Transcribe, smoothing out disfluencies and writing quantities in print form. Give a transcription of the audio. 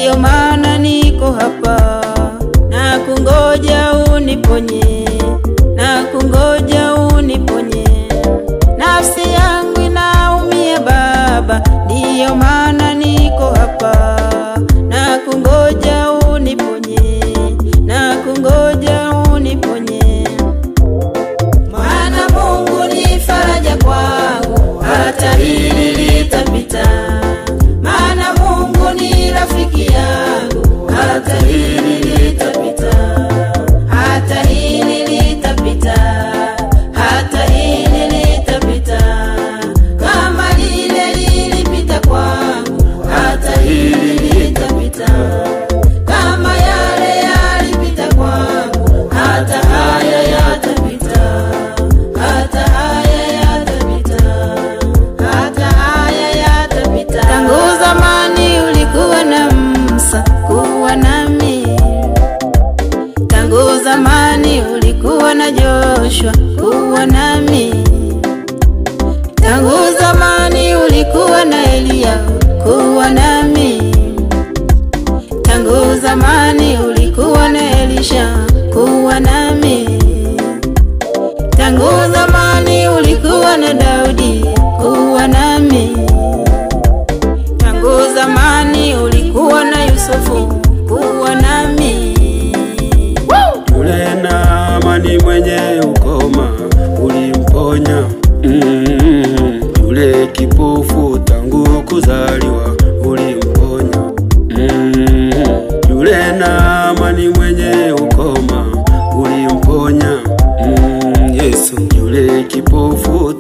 ndiyo maana niko hapa na kungoja uniponye, na kungoja uniponye. Nafsi yangu inaumia Baba, ndiyo maana niko hapa na kungoja uniponye, na kungoja uniponye. Maana Mungu ni faraja kwangu, hata hili litapita. Maana Mungu ni rafiki yangu, hata hili litapita. Hata hili litapita, hata hili litapita. Kama lile lilipita kwangu, hata hili litapita. Kama yale yalipita kwangu, hata haya yatapita. Hata haya yatapita, hata haya yatapita. Tangu zamani ulikuwa na Musa kuwa nami, tangu zamani ulikuwa na Joshua kuwa nami, tangu zamani ulikuwa na Elia kuwa nami, tangu zamani ulikuwa na Elisha kuwa nami, tangu zamani ulikuwa na Daudi kuwa nami, tangu zamani ulikuwa na Yusufu kuwa nami. Yule Naamani mwenye ukoma ulimponya, yule kipofu tangu kuzaliwa ulimponya, yule Naamani mwenye ukoma ulimponya, Yesu. Yule kipofu